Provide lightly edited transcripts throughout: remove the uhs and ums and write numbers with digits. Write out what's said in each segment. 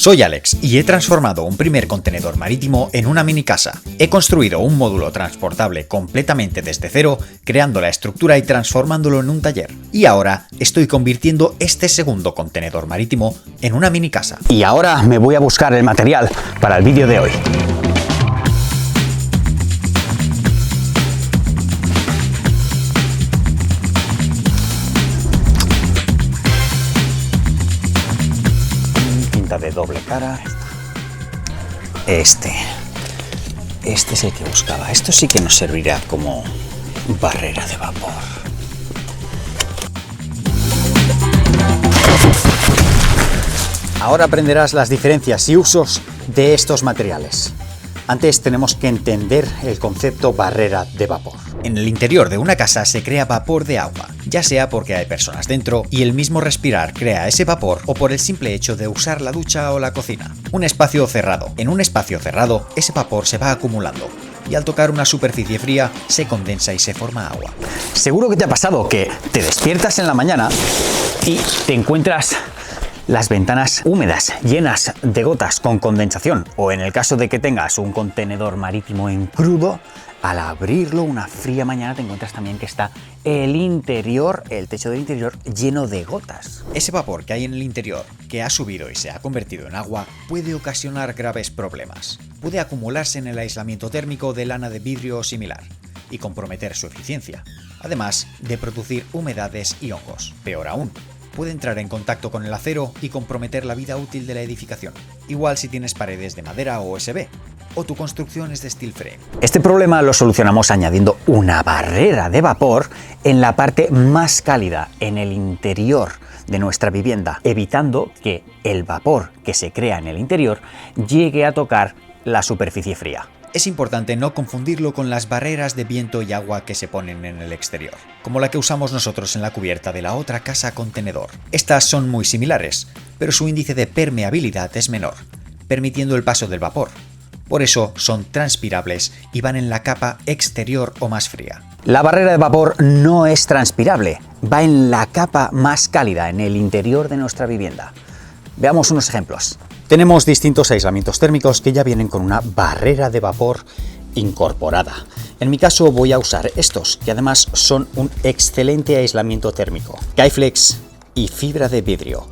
Soy Alex y he transformado un primer contenedor marítimo en una mini casa. He construido un módulo transportable completamente desde cero, creando la estructura y transformándolo en un taller. Y ahora estoy convirtiendo este segundo contenedor marítimo en una mini casa. Y ahora me voy a buscar el material para el vídeo de hoy. De doble cara. Este es el que buscaba. Esto sí que nos servirá como barrera de vapor. Ahora aprenderás las diferencias y usos de estos materiales. Antes tenemos que entender el concepto barrera de vapor. En el interior de una casa se crea vapor de agua, ya sea porque hay personas dentro y el mismo respirar crea ese vapor o por el simple hecho de usar la ducha o la cocina. Un espacio cerrado. En un espacio cerrado, ese vapor se va acumulando y al tocar una superficie fría se condensa y se forma agua. Seguro que te ha pasado que te despiertas en la mañana y te encuentras las ventanas húmedas, llenas de gotas con condensación, o en el caso de que tengas un contenedor marítimo en crudo, al abrirlo una fría mañana te encuentras también que está el interior, el techo del interior, lleno de gotas. Ese vapor que hay en el interior, que ha subido y se ha convertido en agua, puede ocasionar graves problemas. Puede acumularse en el aislamiento térmico de lana de vidrio o similar y comprometer su eficiencia, además de producir humedades y hongos. Peor aún, puede entrar en contacto con el acero y comprometer la vida útil de la edificación, igual si tienes paredes de madera o OSB, o tu construcción es de steel frame. Este problema lo solucionamos añadiendo una barrera de vapor en la parte más cálida, en el interior de nuestra vivienda, evitando que el vapor que se crea en el interior llegue a tocar la superficie fría. Es importante no confundirlo con las barreras de viento y agua que se ponen en el exterior, como la que usamos nosotros en la cubierta de la otra casa contenedor. Estas son muy similares, pero su índice de permeabilidad es menor, permitiendo el paso del vapor. Por eso son transpirables y van en la capa exterior o más fría. La barrera de vapor no es transpirable, va en la capa más cálida, en el interior de nuestra vivienda. Veamos unos ejemplos. Tenemos distintos aislamientos térmicos que ya vienen con una barrera de vapor incorporada. En mi caso voy a usar estos, que además son un excelente aislamiento térmico. Kyflex y fibra de vidrio,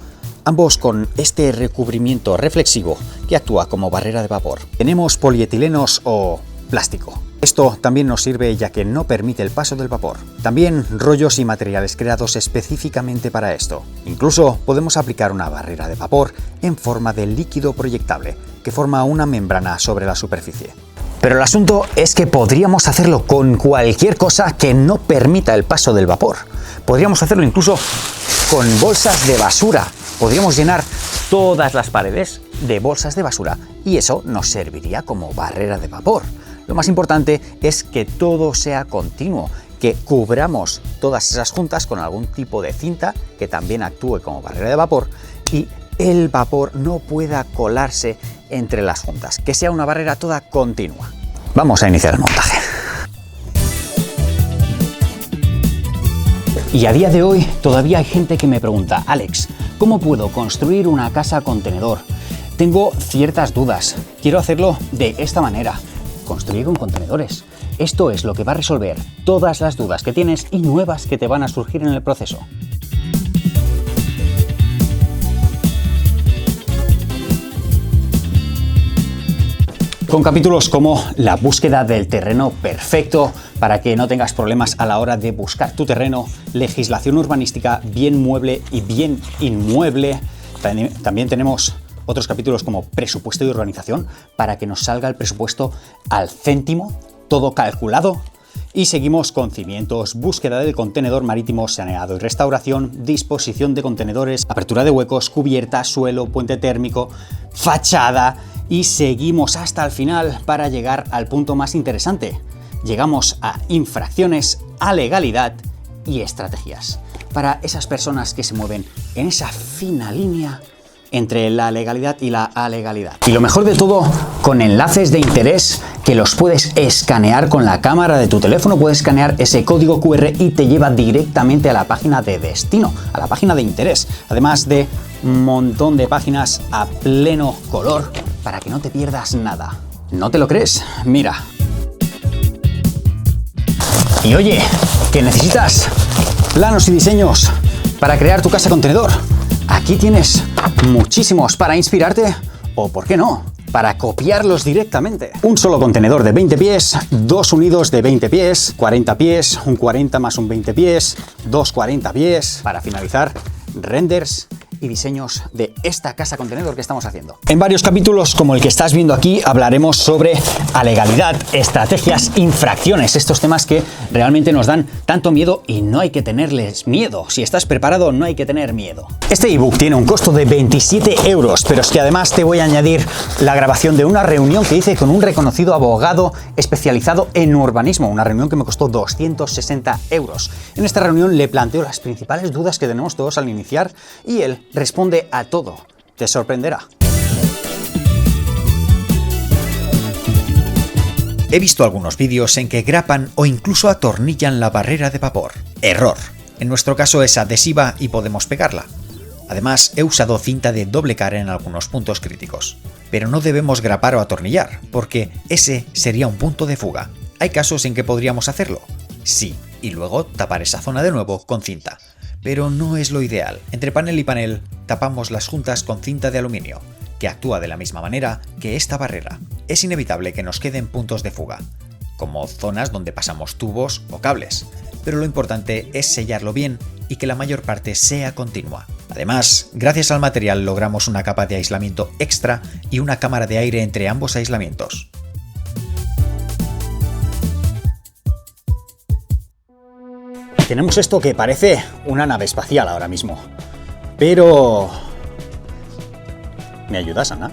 ambos con este recubrimiento reflexivo que actúa como barrera de vapor. Tenemos polietilenos o plástico. Esto también nos sirve ya que no permite el paso del vapor. También rollos y materiales creados específicamente para esto. Incluso podemos aplicar una barrera de vapor en forma de líquido proyectable que forma una membrana sobre la superficie. Pero el asunto es que podríamos hacerlo con cualquier cosa que no permita el paso del vapor. Podríamos hacerlo incluso con bolsas de basura. Podríamos llenar todas las paredes de bolsas de basura y eso nos serviría como barrera de vapor. Lo más importante es que todo sea continuo, que cubramos todas esas juntas con algún tipo de cinta que también actúe como barrera de vapor y el vapor no pueda colarse entre las juntas, que sea una barrera toda continua. Vamos a iniciar el montaje. Y a día de hoy todavía hay gente que me pregunta: Alex, ¿cómo puedo construir una casa contenedor? Tengo ciertas dudas, quiero hacerlo de esta manera. Construir con contenedores. Esto es lo que va a resolver todas las dudas que tienes y nuevas que te van a surgir en el proceso. Con capítulos como la búsqueda del terreno perfecto para que no tengas problemas a la hora de buscar tu terreno, legislación urbanística, bien mueble y bien inmueble. También tenemos otros capítulos como presupuesto y urbanización para que nos salga el presupuesto al céntimo, todo calculado. Y seguimos con cimientos, búsqueda del contenedor marítimo, saneado y restauración, disposición de contenedores, apertura de huecos, cubierta, suelo, puente térmico, fachada. Y seguimos hasta el final para llegar al punto más interesante. Llegamos a infracciones, a legalidad y estrategias. Para esas personas que se mueven en esa fina línea entre la legalidad y la alegalidad. Y lo mejor de todo, con enlaces de interés que los puedes escanear con la cámara de tu teléfono, puedes escanear ese código QR y te lleva directamente a la página de destino, a la página de interés, además de un montón de páginas a pleno color para que no te pierdas nada. ¿No te lo crees? Mira. Y oye, ¿que necesitas planos y diseños para crear tu casa contenedor? Aquí tienes muchísimos para inspirarte o, ¿por qué no?, para copiarlos directamente. Un solo contenedor de 20 pies, dos unidos de 20 pies, 40 pies, un 40 más un 20 pies, dos 40 pies, para finalizar renders y diseños de esta casa contenedor que estamos haciendo. En varios capítulos, como el que estás viendo aquí, hablaremos sobre alegalidad, estrategias, infracciones, estos temas que realmente nos dan tanto miedo y no hay que tenerles miedo. Si estás preparado, no hay que tener miedo. Este ebook tiene un costo de 27 €, pero es que además te voy a añadir la grabación de una reunión que hice con un reconocido abogado especializado en urbanismo, una reunión que me costó 260 €. En esta reunión le planteo las principales dudas que tenemos todos al iniciar y él responde a todo. Te sorprenderá. He visto algunos vídeos en que grapan o incluso atornillan la barrera de vapor. Error. En nuestro caso es adhesiva y podemos pegarla. Además, he usado cinta de doble cara en algunos puntos críticos. Pero no debemos grapar o atornillar, porque ese sería un punto de fuga. ¿Hay casos en que podríamos hacerlo? Sí, y luego tapar esa zona de nuevo con cinta. Pero no es lo ideal. Entre panel y panel tapamos las juntas con cinta de aluminio, que actúa de la misma manera que esta barrera. Es inevitable que nos queden puntos de fuga, como zonas donde pasamos tubos o cables, pero lo importante es sellarlo bien y que la mayor parte sea continua. Además, gracias al material logramos una capa de aislamiento extra y una cámara de aire entre ambos aislamientos. Tenemos esto que parece una nave espacial ahora mismo, pero... ¿me ayudas, Ana?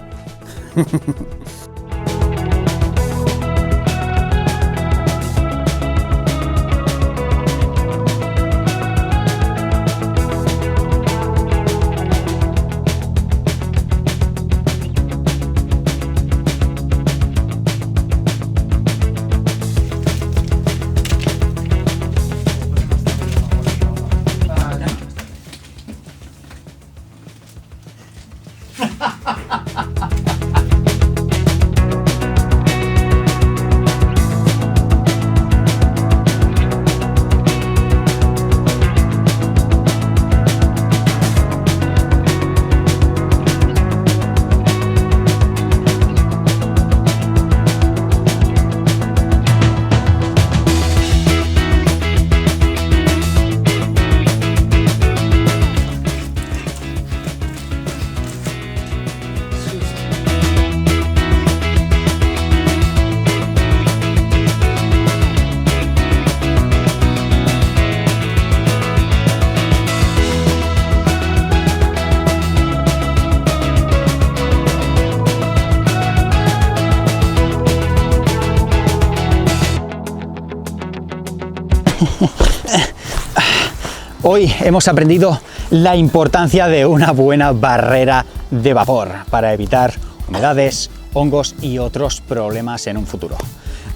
Hoy hemos aprendido la importancia de una buena barrera de vapor para evitar humedades, hongos y otros problemas en un futuro.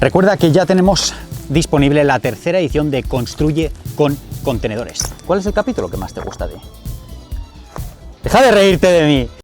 Recuerda que ya tenemos disponible la tercera edición de Construye con Contenedores. ¿Cuál es el capítulo que más te gusta de? Deja de reírte de mí.